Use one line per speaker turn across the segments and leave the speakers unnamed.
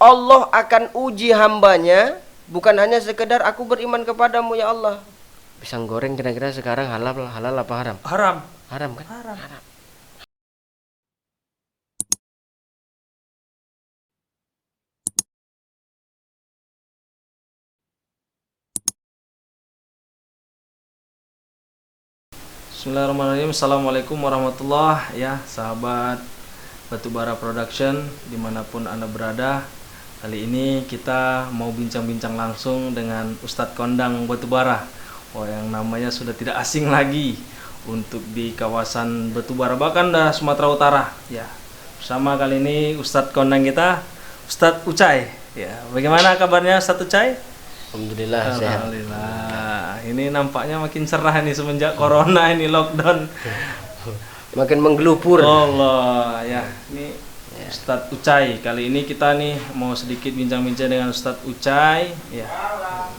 Allah akan uji hambanya, bukan hanya sekedar aku beriman kepadamu ya Allah. Pisang goreng kira-kira sekarang halal apa haram?
Haram.
Haram kan?
Haram. Bismillahirrahmanirrahim. Assalamualaikum warahmatullahi ya sahabat Batubara Production dimanapun Anda berada. Kali ini kita mau bincang-bincang langsung dengan Ustadz Kondang Batubara, yang namanya sudah tidak asing lagi untuk di kawasan Batubara, bahkan dah Sumatera Utara ya. Bersama kali ini Ustadz Kondang kita, Ustadz Ucai ya. Bagaimana kabarnya Ustadz Ucai?
Alhamdulillah sehat.
Alhamdulillah. Ini nampaknya makin cerah nih semenjak corona ini lockdown.
Makin menggelupur.
Allah ya. Ini Ustadz Ucai. Kali ini kita nih mau sedikit bincang-bincang dengan Ustadz Ucai ya.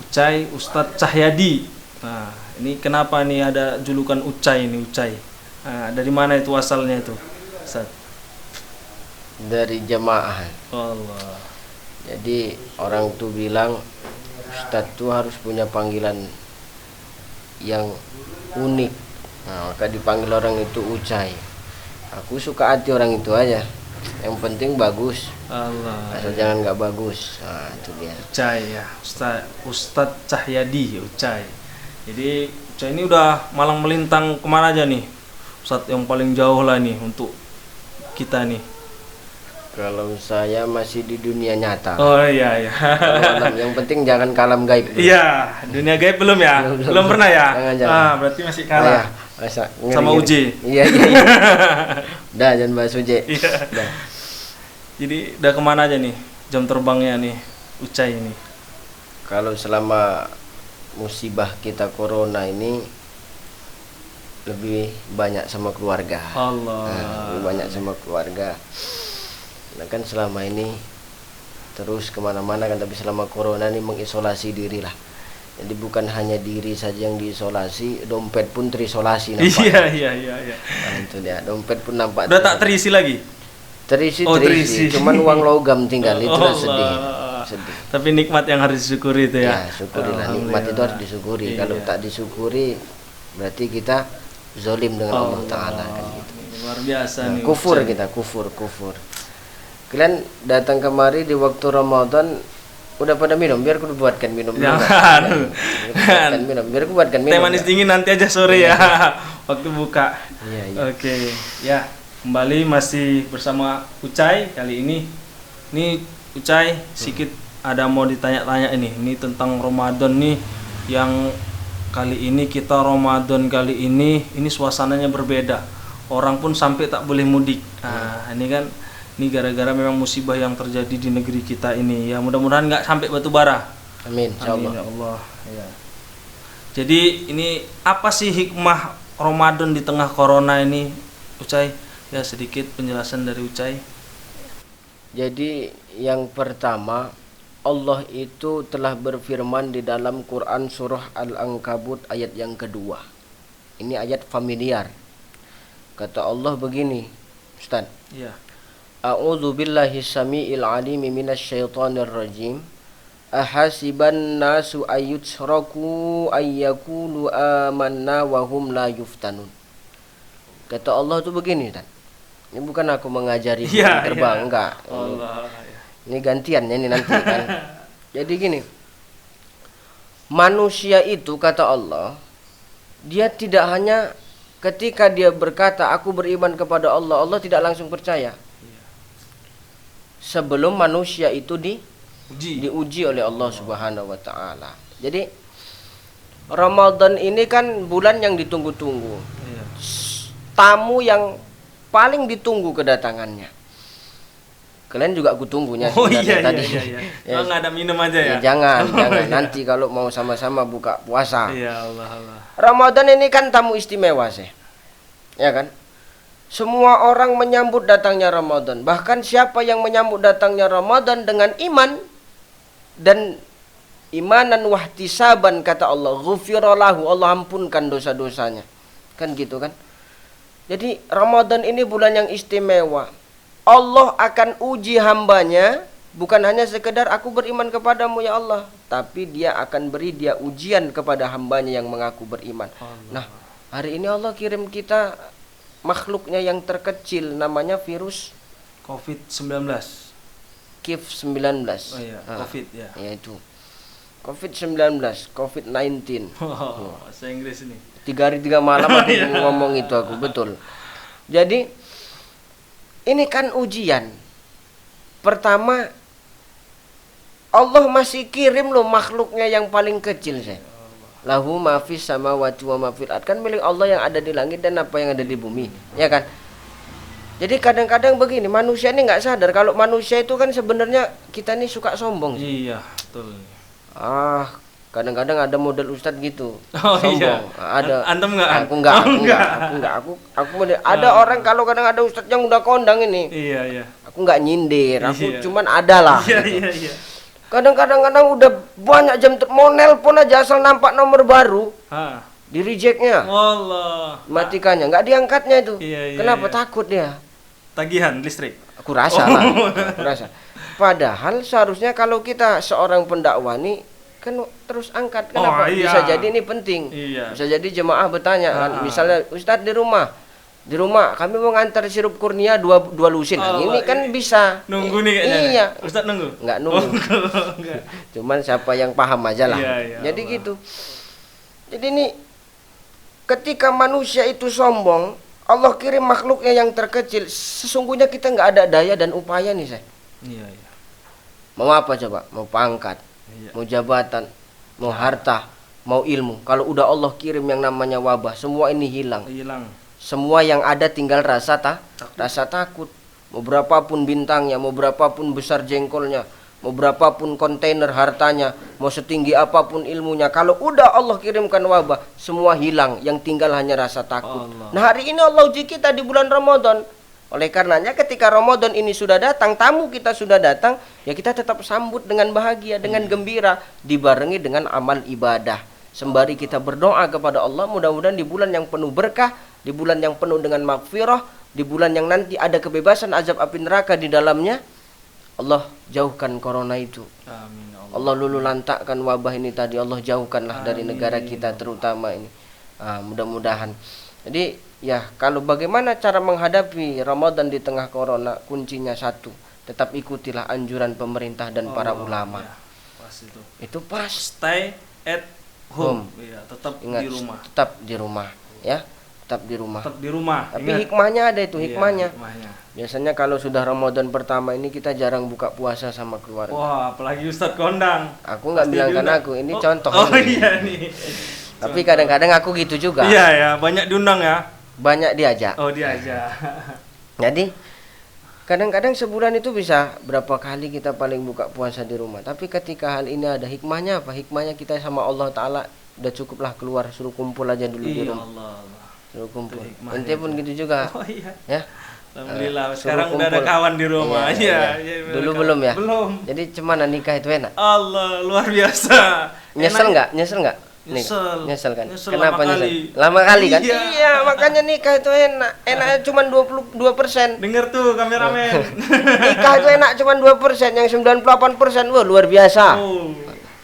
Ucai Ustadz Cahyadi. Nah, ini kenapa nih ada julukan Ucai ini Ucai? Nah, dari mana itu asalnya itu? Ustadz?
Dari jamaah.
Allah.
Jadi orang tuh bilang Ustadz tuh harus punya panggilan yang unik. Nah, maka dipanggil orang itu Ucai. Aku suka hati orang itu aja. Yang penting bagus.
Allah.
Asal jangan nggak bagus. Nah, itu dia.
Ucai ya, Ustadz Cahyadi Ucai. Jadi Ucai ini udah malang melintang kemana aja nih? Ustadz yang paling jauh lah nih untuk kita nih.
Kalau saya masih di dunia nyata.
Oh iya iya.
Yang penting jangan kalam gaib.
Iya, dunia gaib belum ya? Belum pernah ya?
Jangan.
Berarti masih kalah.
Masa
Sama Uji.
Iya. Udah jangan bahas Uji.
Iya. Jadi udah kemana aja nih jam terbangnya nih Ucai ini?
Kalau selama musibah kita corona ini lebih banyak sama keluarga.
Allah.
Lebih banyak sama keluarga. Nah kan selama ini terus kemana-mana kan, tapi selama corona ini mengisolasi diri lah. Jadi bukan hanya diri saja yang diisolasi, dompet pun terisolasi nampaknya.
Iya.
Nah, itu dia, dompet pun nampak.
Udah tak terisi lagi?
Terisi. Cuman uang logam tinggal, itulah sedih.
Tapi nikmat yang harus disyukuri itu ya.
Ya, syukurilah, nikmat itu harus disyukuri.
Iya.
Kalau tak disyukuri berarti kita zalim dengan Allah Ta'ala kan gitu.
Luar biasa
Nah,
nih.
kufur
Ucai.
kita, kufur. Kalian datang kemari di waktu Ramadan udah pada minum, biar aku buatkan minum dulu.
Jangan.
Biar aku buatkan minum.
Teh manis dingin nanti aja sore ya. Waktu buka.
Iya.
Oke. Ya, kembali masih bersama Ucai kali ini. Ini Ucai sedikit ada mau ditanya-tanya ini. Ini tentang Ramadan nih, yang kali ini kita Ramadan kali ini suasananya berbeda. Orang pun sampai tak boleh mudik. Nah, ini gara-gara memang musibah yang terjadi di negeri kita ini. Ya mudah-mudahan nggak sampai Batubara.
Amin, insyaallah.
Amin ya Allah. Ya. Jadi ini apa sih hikmah Ramadan di tengah corona ini, Ucai? Ya sedikit penjelasan dari Ucai.
Jadi yang pertama, Allah itu telah berfirman di dalam Quran surah Al-Ankabut ayat yang kedua. Ini ayat familiar. Kata Allah begini, Ustaz.
Iya.
A'udzu billahi samiil alimi minasyaitonir rajim. Ahasiban nasu ayyutraku ayyakulu amanna wa hum la yuftanun. Kata Allah itu begini, Ustaz. Ini bukan aku mengajari terbang, enggak.
Allah.
Ini gantian ini nanti kan. Jadi gini, manusia itu kata Allah, dia tidak hanya ketika dia berkata aku beriman kepada Allah, Allah tidak langsung percaya. Sebelum manusia itu diuji oleh Allah Subhanahu wa taala. Jadi Ramadan ini kan bulan yang ditunggu-tunggu.
Iya.
Tamu yang paling ditunggu kedatangannya. Kalian juga aku tunggunya
Iya.
tadi.
Ya. Nggak ada minum aja ya?
Jangan. Nanti kalau mau sama-sama buka puasa.
Iya Allah.
Ramadan ini kan tamu istimewa sih. Ya kan? Semua orang menyambut datangnya Ramadan. Bahkan siapa yang menyambut datangnya Ramadan dengan iman dan imanan wahtisaban kata Allah, ghufiralahu, Allah ampunkan dosa-dosanya. Kan gitu kan? Jadi Ramadan ini bulan yang istimewa. Allah akan uji hambanya, bukan hanya sekedar aku beriman kepadamu ya Allah, tapi dia akan beri dia ujian kepada hambanya yang mengaku beriman. Nah, hari ini Allah kirim kita makhluknya yang terkecil, namanya virus
COVID-19.
COVID-19.
Oh iya, COVID ya.
Yaitu COVID-19, COVID-19.
Bahasa Inggris ini.
3 hari 3 malam aku ngomong itu aku, betul. Jadi ini kan ujian. Pertama, Allah masih kirim loh makhluknya yang paling kecil saya. Lahu ma fis samawati wa ma fil ard, kan milik Allah yang ada di langit dan apa yang ada di bumi, ya kan? Jadi kadang-kadang begini, manusia ini nggak sadar kalau manusia itu kan sebenarnya kita ini suka sombong.
Iya, betul.
Kadang-kadang ada model ustadz gitu.
Oh
sombong.
iya.
Ada.
Antum enggak?
Aku enggak. Aku model. Ada orang kalau kadang ada ustadz yang udah kondang ini.
Iya, iya.
Aku enggak nyindir, aku
Iya.
cuman ada lah.
Iya,
gitu.
iya.
Kadang-kadang udah banyak jam mau nelpon aja asal nampak nomor baru, di rejectnya,
Wallah.
matikannya, nggak diangkatnya itu.
Iya,
Kenapa?
iya.
Takut dia.
Tagihan listrik.
Aku rasa lah. Aku rasa. Padahal seharusnya kalau kita seorang pendakwah nih kan terus angkat. Kenapa?
iya.
Bisa jadi ini penting.
Iya.
Bisa jadi jemaah bertanya kan, misalnya Ustadz di rumah kami mau ngantar sirup kurnia dua lusin. Nah,
Allah,
ini kan bisa.
Nunggu nih kayaknya.
Iya.
Ustadz nunggu?
Nggak nunggu.
Enggak.
Cuman siapa yang paham aja lah.
Iya, iya,
Jadi
Allah.
gitu. Jadi ini ketika manusia itu sombong, Allah kirim makhluknya yang terkecil. Sesungguhnya kita nggak ada daya dan upaya nih saya.
Iya, iya.
Mau apa coba? Mau pangkat,
Iya.
mau jabatan, mau harta, mau ilmu. Kalau udah Allah kirim yang namanya wabah, semua ini hilang.
Hilang.
Semua yang ada tinggal rasa takut. Mau berapapun bintangnya, mau berapapun besar jengkolnya, mau berapapun kontainer hartanya, mau setinggi apapun ilmunya, kalau udah Allah kirimkan wabah, semua hilang, yang tinggal hanya rasa takut.
Allah.
Nah, hari ini Allah uji kita di bulan Ramadan. Oleh karenanya ketika Ramadan ini sudah datang, tamu kita sudah datang, ya kita tetap sambut dengan bahagia, dengan gembira, dibarengi dengan amal ibadah. Sembari kita berdoa kepada Allah, mudah-mudahan di bulan yang penuh berkah, di bulan yang penuh dengan maghfirah, di bulan yang nanti ada kebebasan azab api neraka di dalamnya, Allah jauhkan corona itu.
Amin. Ya Allah.
Allah lulu lantakkan wabah ini tadi, Allah jauhkanlah dari negara kita terutama ini. Mudah-mudahan. Jadi ya, kalau bagaimana cara menghadapi Ramadan di tengah corona, kuncinya satu, tetap ikutilah anjuran pemerintah dan para ulama.
Ya, pas itu.
Itu pas.
Stay at home. Iya, tetap
Ingat,
di rumah.
tetap di rumah, ya. Tetap di rumah.
Tetap di rumah.
Tapi
Ingat.
hikmahnya ada itu,
Iya,
hikmahnya.
hikmahnya.
Biasanya kalau sudah Ramadan pertama ini kita jarang buka puasa sama keluarga.
Wah, apalagi Ustadz kondang.
Aku nggak
Pasti
bilang kan
diundang.
aku, ini contoh.
Oh
ini.
iya nih.
Tapi kadang-kadang aku gitu juga.
Iya ya, banyak diundang ya.
Banyak diajak.
Oh dia aja.
Jadi kadang-kadang sebulan itu bisa berapa kali kita paling buka puasa di rumah. Tapi ketika hal ini ada hikmahnya apa? Hikmahnya kita sama Allah Ta'ala udah cukuplah keluar, suruh kumpul aja dulu di
Iya
rumah.
Allah.
Suruh kumpul.
Itu hikmahnya
Ente pun gitu juga.
Oh iya.
Ya.
Alhamdulillah,
Suruh
sekarang udah ada
kumpul.
kawan di rumah.
Iya,
Iya,
iya.
iya,
Dulu
kawan.
belum ya?
Belum.
Jadi cuman nikah itu enak.
Allah, luar biasa.
Nyesel
Enak.
nggak? Nyesel nggak?
Nyesel.
Nyesel kan?
Nyesel
Kenapa
lama
nyesel?
kali.
Lama kali kan?
Iya.
Iya, makanya nikah itu enak. Enaknya cuma 22%.
Denger tuh kameramen.
Nikah itu enak cuma 2%, yang 98% wah luar biasa.
Oh.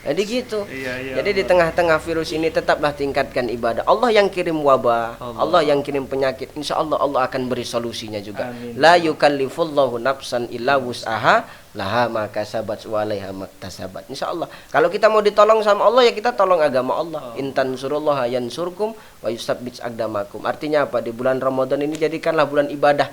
Jadi gitu.
Iya, iya.
Jadi di tengah-tengah virus ini tetaplah tingkatkan ibadah. Allah yang kirim wabah, Allah yang kirim penyakit. Insya Allah Allah akan beri solusinya juga.
Amin.
La yukallifullahu nafsan illa wus'aha laha ma kasabat wa 'alaiha maktasabat. Insya Allah. Kalau kita mau ditolong sama Allah ya kita tolong agama Allah. Intan surullaha yansurkum wa yusabbit aqdamakum. Artinya apa? Di bulan Ramadan ini jadikanlah bulan ibadah.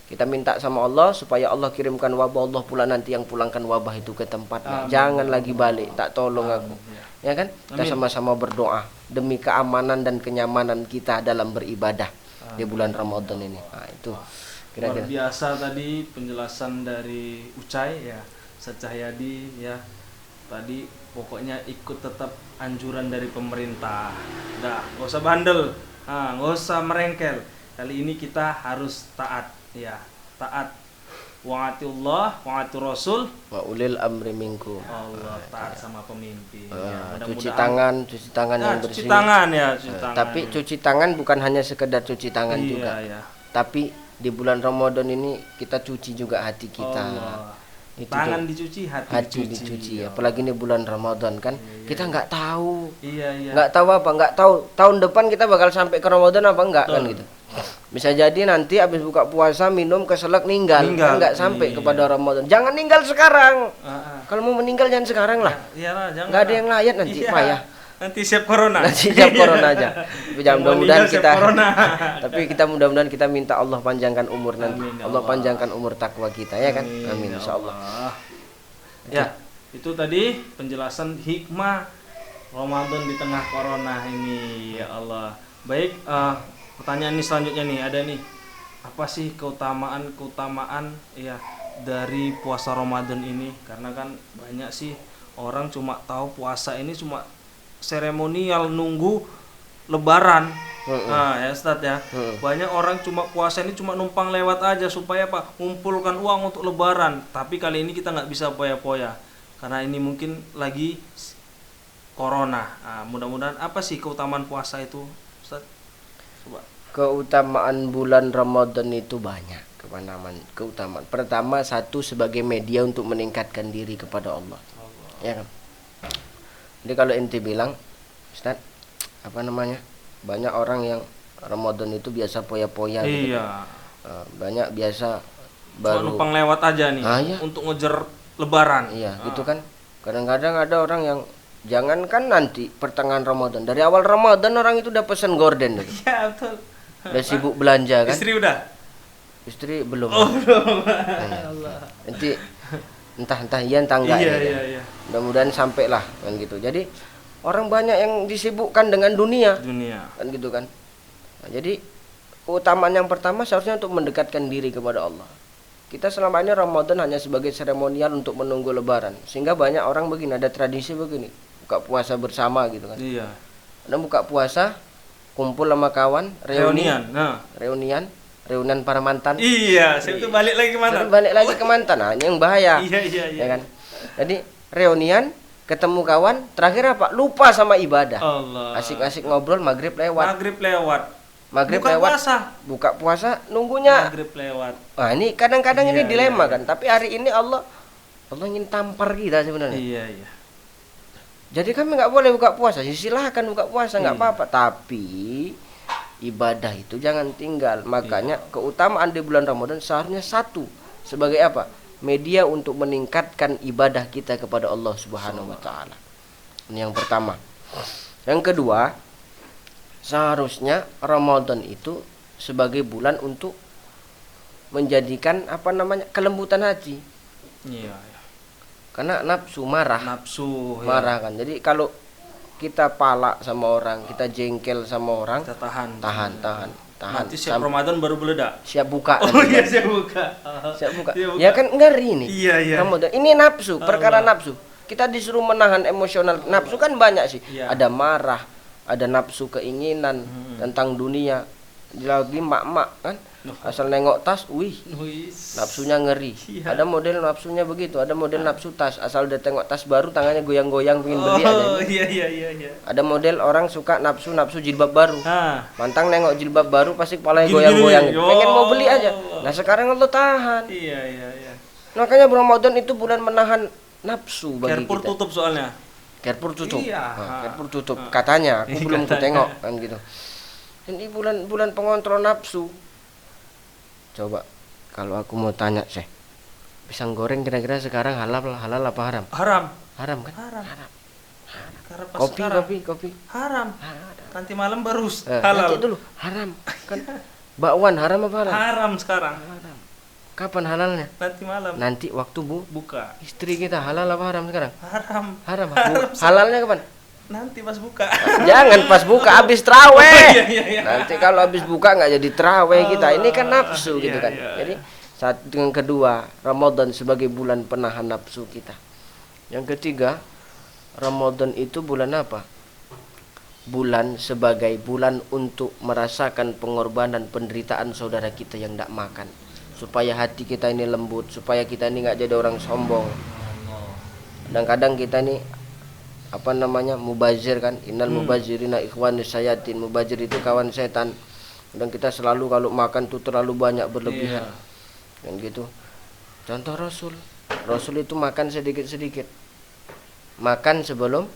Kita minta sama Allah supaya Allah kirimkan wabah, Allah pula nanti yang pulangkan wabah itu ke tempatnya. Jangan lagi balik, tak tolong aku. Ya kan? Kita sama-sama berdoa demi keamanan dan kenyamanan kita dalam beribadah di bulan Ramadan ini. Nah, itu
Luar
kira-kira.
biasa tadi penjelasan dari Ucai ya, Ustadz Cahyadi ya. Tadi pokoknya ikut tetap anjuran dari pemerintah. Dah, nggak usah bandel, nggak usah merengkel. Kali ini kita harus taat, ya, taat. Wa'atiullah, wa'atur Rasul.
Wa ulil amri minkum.
Allah taat sama pemimpin.
Cuci tangan yang
cuci
bersih.
tangan ya, cuci tangan.
Tapi cuci tangan bukan hanya sekedar cuci tangan
iya,
juga.
ya.
Tapi di bulan Ramadan ini kita cuci juga hati kita.
Allah.
Itu
tangan
tuh.
dicuci, hati
Hati
dicuci.
dicuci.
Ya.
Apalagi ini bulan Ramadan kan, kita nggak tahu,
Iya.
nggak tahu apa, nggak tahu tahun depan kita bakal sampai ke Ramadan apa enggak kan
Betul.
gitu. Bisa jadi nanti habis buka puasa minum keselak ninggal. Kan nggak sampai
Iya.
kepada Ramadan. Jangan ninggal sekarang.
Ah, ah.
Kalau mau meninggal jangan sekarang lah.
Ya, iyalah, jangan.
Nggak ada yang layak nanti,
Iya.
payah.
Nanti siap corona.
Nanti siap corona aja. Tapi jangan
Yang mau
mudah-mudahan
meninggal siap
kita
corona.
tapi kita mudah-mudahan kita minta Allah panjangkan umur nanti.
Amin, ya
Allah
Allah.
panjangkan umur takwa kita ya kan. Amin
ya
insyaallah.
Allah. Ya, itu tadi penjelasan hikmah Ramadan di tengah corona ini, ya Allah. Baik, pertanyaan ini selanjutnya nih, ada nih. Apa sih keutamaan ya dari puasa Ramadan ini? Karena kan banyak sih orang cuma tahu puasa ini cuma seremonial nunggu Lebaran. Nah, ya Ustadz ya. Banyak orang cuma puasa ini cuma numpang lewat aja supaya apa? Mengumpulkan uang untuk Lebaran. Tapi kali ini kita nggak bisa poya-poya karena ini mungkin lagi corona. Nah, mudah-mudahan apa sih keutamaan puasa itu, Ustadz? Coba.
Keutamaan bulan Ramadan itu banyak. Keutamaan. Pertama, satu sebagai media untuk meningkatkan diri kepada Allah. Ya kan? Jadi kalau ente bilang, Ustaz, apa namanya? Banyak orang yang Ramadan itu biasa poya-poya gitu.
Iya.
Banyak biasa
Cuma
baru
numpang lewat aja nih
Ah, iya.
untuk ngejar Lebaran.
iya, gitu kan. Kadang-kadang ada orang yang jangankan nanti pertengahan Ramadan, dari awal Ramadan orang itu udah pesen gorden gitu.
Iya, betul.
Udah sibuk belanja kan.
Istri udah?
Istri belum.
Oh, belum.
Iya. Nanti entah iya entah enggak
Iya,
ya.
iya, iya.
Mudah-mudahan sampailah kan gitu. Jadi orang banyak yang disibukkan dengan dunia
Dunia.
kan gitu kan. Nah, jadi keutamaan yang pertama seharusnya untuk mendekatkan diri kepada Allah. Kita selama ini Ramadan hanya sebagai seremonial untuk menunggu Lebaran, sehingga banyak orang begini, ada tradisi begini, buka puasa bersama gitu kan.
Iya.
Ada buka puasa, kumpul sama kawan,
Reunian. Nah.
reunian para mantan.
Iya, saya itu balik lagi kemana?
Terus balik lagi ke mantan, nah, ini yang bahaya.
Iya, iya, iya.
Ya kan? Jadi reunian, ketemu kawan, terakhir apa? Lupa sama ibadah.
Allah.
Asik-asik ngobrol, maghrib lewat. Maghrib
Buka
lewat.
puasa.
Buka puasa nunggunya.
Maghrib lewat.
Nah, ini kadang-kadang
Iya,
ini dilema
iya,
kan. Tapi hari ini Allah ingin tampar kita sebenarnya.
Iya, iya.
Jadi kami nggak boleh buka puasa. Ya, silahkan buka puasa, nggak
Iya.
apa-apa. Tapi ibadah itu jangan tinggal. Makanya keutamaan di bulan Ramadan seharusnya satu sebagai apa? Media untuk meningkatkan ibadah kita kepada Allah Subhanahu wa taala. Ini yang pertama. Yang kedua, seharusnya Ramadan itu sebagai bulan untuk menjadikan apa namanya? Kelembutan hati.
Iya, iya.
Karena nafsu marah.
Nafsu.
Marah kan. Jadi kalau kita palak sama orang, kita jengkel sama orang,
Kita tahan.
tahan.
Nanti siap Ramadan baru meledak.
Siap buka.
Oh
nanti.
iya, siap buka.
Siap buka.
Siap buka.
Ya kan ngeri nih.
Iya, iya.
Ramadan. Ini nafsu, perkara nafsu. Kita disuruh menahan emosional. Nafsu kan banyak sih.
Iya.
Ada marah, ada nafsu keinginan tentang dunia. Lagi mak-mak kan. Asal nengok tas, wih,
Nuis.
nafsunya ngeri.
Iya.
Ada model nafsunya begitu, ada model nafsu tas. Asal udah tengok tas baru tangannya goyang-goyang pengen beli aja.
Oh iya, iya, iya, iya.
Ada model orang suka nafsu jilbab baru.
Ah.
Mantang nengok jilbab baru pasti kepalanya
Gini,
goyang-goyang.
gini.
Pengen mau beli aja.
Oh.
Nah sekarang Allah tahan.
Iya, iya, iya.
Makanya Ramadan itu bulan menahan nafsu bagi
Carrefour
kita.
tutup soalnya.
Carrefour tutup.
Iya.
Nah, Carrefour tutup. Katanya, aku belum
Katanya.
kutengok kan gitu. Ini bulan pengontrol nafsu. Coba kalau aku mau tanya sih, pisang goreng kira-kira sekarang halal apa haram?
Haram.
Haram kan?
Haram. Karena pas
Kopi,
sekarang.
kopi.
Haram. Nanti malam baru
Nanti
halal.
dulu haram kan? Bakwan haram apa halal?
Haram sekarang.
Haram. Kapan halalnya?
Nanti malam.
Nanti waktu
Buka.
istri kita halal apa haram sekarang?
Haram.
Haram. Halalnya kapan?
Nanti pas buka.
Jangan pas buka habis traweh.
Iya, iya, iya.
Nanti kalau habis buka nggak jadi traweh kita. Ini kan nafsu
Iya,
gitu kan.
iya.
Jadi satu yang kedua, Ramadan sebagai bulan penahan nafsu kita. Yang ketiga, Ramadan itu bulan apa? Bulan sebagai bulan untuk merasakan pengorbanan penderitaan saudara kita yang tidak makan, supaya hati kita ini lembut, supaya kita ini nggak jadi orang sombong. Kadang-kadang kita ini apa namanya mubazir kan, innal mubazirina ikhwanus syayatin. Mubazir itu kawan setan. Dan kita selalu kalau makan tuh terlalu banyak berlebihan.
Iya.
Kan gitu. Contoh Rasul itu makan sedikit-sedikit. Makan sebelum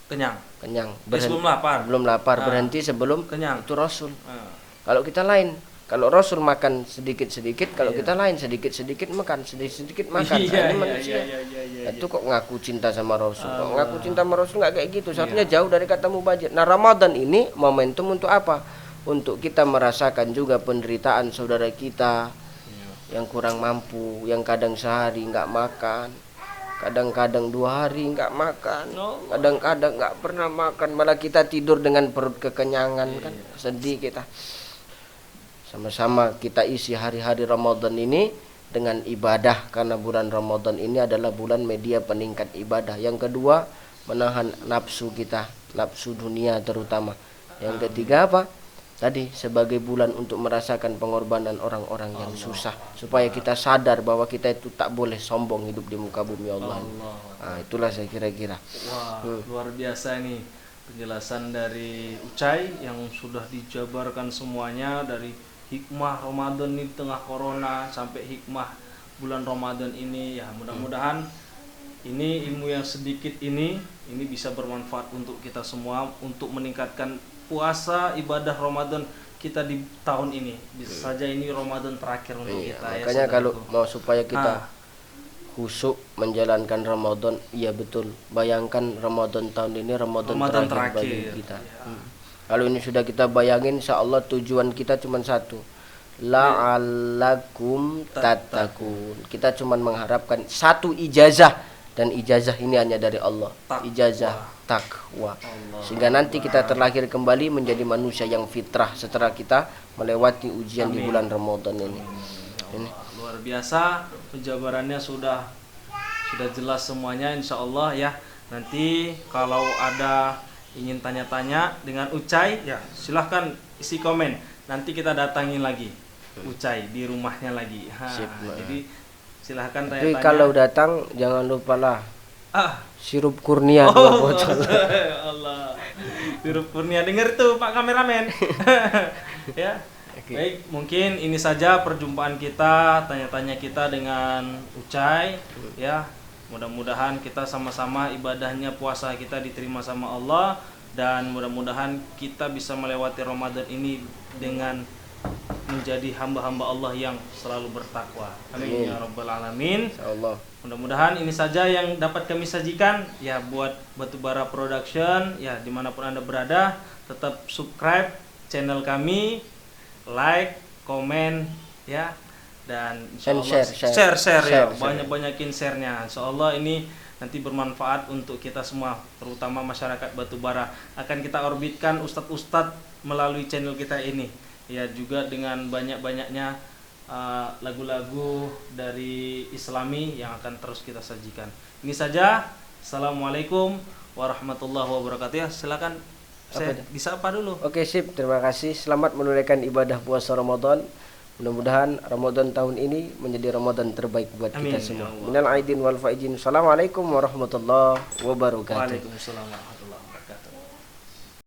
Kenyang.
kenyang.
Sebelum lapar.
Belum lapar,
Ah.
berhenti sebelum
Kenyang.
itu Rasul.
Ah.
Kalau kita lain, kalau Rasul makan sedikit-sedikit, kalau
Iya.
kita lain sedikit-sedikit makan, sedikit-sedikit makan.
Iya,
Ini
iya,
manusia.
iya.
Itu kok ngaku cinta sama Rasul. Kok
Allah.
ngaku cinta sama Rasul nggak kayak gitu. Seharusnya
Iya.
jauh dari kata mubazir. Nah, Ramadan ini momentum untuk apa? Untuk kita merasakan juga penderitaan saudara kita
Iya.
yang kurang mampu, yang kadang sehari nggak makan, kadang-kadang 2 hari nggak makan,
No.
kadang-kadang nggak pernah makan, malah kita tidur dengan perut kekenyangan kan, sedih kita. Sama-sama kita isi hari-hari Ramadan ini dengan ibadah, karena bulan Ramadan ini adalah bulan media peningkat ibadah. Yang kedua, menahan nafsu kita, nafsu dunia terutama. Yang ketiga apa? Tadi sebagai bulan untuk merasakan pengorbanan orang-orang yang susah, supaya kita sadar bahwa kita itu tak boleh sombong hidup di muka bumi Allah. Nah, itulah saya kira-kira.
Wah, luar biasa nih penjelasan dari Ucai yang sudah dijabarkan semuanya, dari hikmah Ramadan di tengah corona sampai hikmah bulan Ramadan ini. Ya, mudah-mudahan ini ilmu yang sedikit ini bisa bermanfaat untuk kita semua untuk meningkatkan puasa ibadah Ramadan kita di tahun ini. Bisa saja ini Ramadan terakhir untuk
Iya,
kita ya.
makanya kalau
saudaraku.
mau supaya kita
Ah.
khusyuk menjalankan Ramadan, iya betul. Bayangkan Ramadan tahun ini Ramadan terakhir bagi kita.
Ya.
Kalau ini sudah kita bayangin, insya Allah tujuan kita cuma satu, la'allakum tattaqun. Kita cuma mengharapkan satu ijazah, dan ijazah ini hanya dari Allah.
Taqwa.
Ijazah takwa.
Allah.
Sehingga nanti kita terlahir kembali menjadi manusia yang fitrah setelah kita melewati ujian di
Amin.
bulan Ramadan ini. Ini.
Luar biasa penjabarannya sudah jelas semuanya, insya Allah ya. Nanti kalau ada ingin tanya-tanya dengan Ucai ya silahkan isi komen, nanti kita datangin lagi Ucai di rumahnya lagi.
Sip,
jadi silahkan
Tapi
tanya-tanya.
kalau datang jangan lupa lah
Ah,
sirup kurnia 2 botol.
Allah, sirup kurnia, denger tuh Pak kameramen. Ya. Baik, mungkin ini saja perjumpaan kita, tanya-tanya kita dengan Ucai ya. Mudah-mudahan kita sama-sama ibadahnya, puasa kita diterima sama Allah, dan mudah-mudahan kita bisa melewati Ramadan ini dengan menjadi hamba-hamba Allah yang selalu bertakwa. Amin ya rabbal alamin.
Insyaallah.
Mudah-mudahan ini saja yang dapat kami sajikan ya buat Batubara Production ya, dimanapun Anda berada. Tetap subscribe channel kami, like, komen ya, dan insyaallah share ya, banyak-banyakin share-nya. Insyaallah ini nanti bermanfaat untuk kita semua, terutama masyarakat Batubara. Akan kita orbitkan ustadz-ustadz melalui channel kita ini ya, juga dengan banyak-banyaknya lagu-lagu dari Islami yang akan terus kita sajikan. Ini saja. Assalamualaikum warahmatullahi wabarakatuh. Ya, silakan saya disapa dulu.
Oke, sip. Terima kasih. Selamat menunaikan ibadah puasa Ramadan. Mudah-mudahan Ramadan tahun ini menjadi Ramadan terbaik buat
Amin,
kita semua.
ya Allah.
Minal aidin wal faizin. Assalamualaikum warahmatullahi wabarakatuh.
Waalaikumsalam.